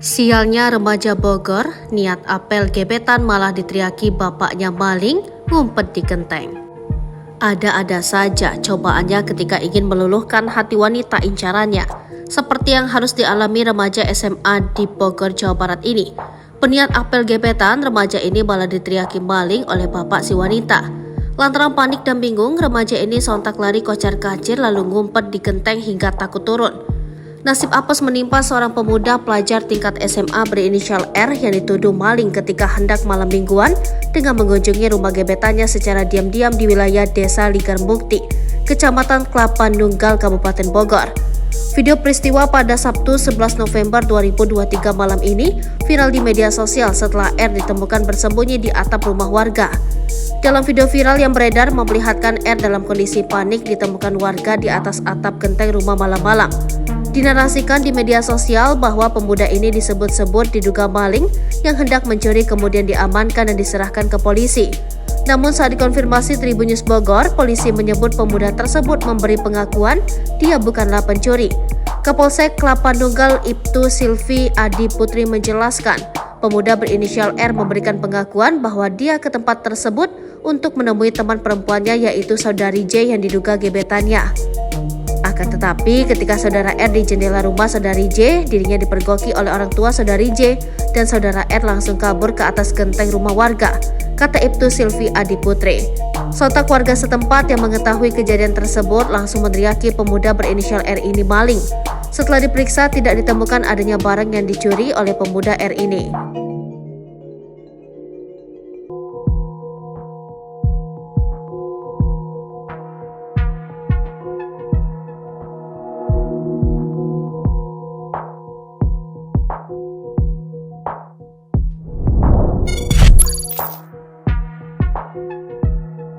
Sialnya remaja Bogor, niat apel gebetan malah diteriaki bapaknya maling, ngumpet di genteng. Ada-ada saja cobaannya ketika ingin meluluhkan hati wanita incarannya, seperti yang harus dialami remaja SMA di Bogor, Jawa Barat ini. Peniat apel gebetan, remaja ini malah diteriaki maling oleh bapak si wanita. Lantaran panik dan bingung, remaja ini sontak lari kocar-kacir lalu ngumpet di genteng hingga takut turun. Nasib apes menimpa seorang pemuda pelajar tingkat SMA berinisial R yang dituduh maling ketika hendak malam mingguan dengan mengunjungi rumah gebetannya secara diam-diam di wilayah Desa Ligarmukti, Kecamatan Kelapa Nunggal, Kabupaten Bogor. Video peristiwa pada Sabtu 11 November 2023 malam ini viral di media sosial setelah R ditemukan bersembunyi di atap rumah warga. Dalam video viral yang beredar memperlihatkan R dalam kondisi panik ditemukan warga di atas atap genteng rumah malam-malam. Dinarasikan di media sosial bahwa pemuda ini disebut-sebut diduga maling yang hendak mencuri kemudian diamankan dan diserahkan ke polisi. Namun saat dikonfirmasi Tribun News Bogor, polisi menyebut pemuda tersebut memberi pengakuan dia bukanlah pencuri. Kapolsek Kelapa Nunggal Ibtu Silvi Adi Putri menjelaskan, pemuda berinisial R memberikan pengakuan bahwa dia ke tempat tersebut untuk menemui teman perempuannya yaitu saudari J yang diduga gebetannya. Akan tetapi ketika saudara R di jendela rumah saudari J, dirinya dipergoki oleh orang tua saudari J dan saudara R langsung kabur ke atas genteng rumah warga, kata Ibtu Silvi Adi Putri. Sontak warga setempat yang mengetahui kejadian tersebut langsung meneriaki pemuda berinisial R ini maling. Setelah diperiksa tidak ditemukan adanya barang yang dicuri oleh pemuda R ini.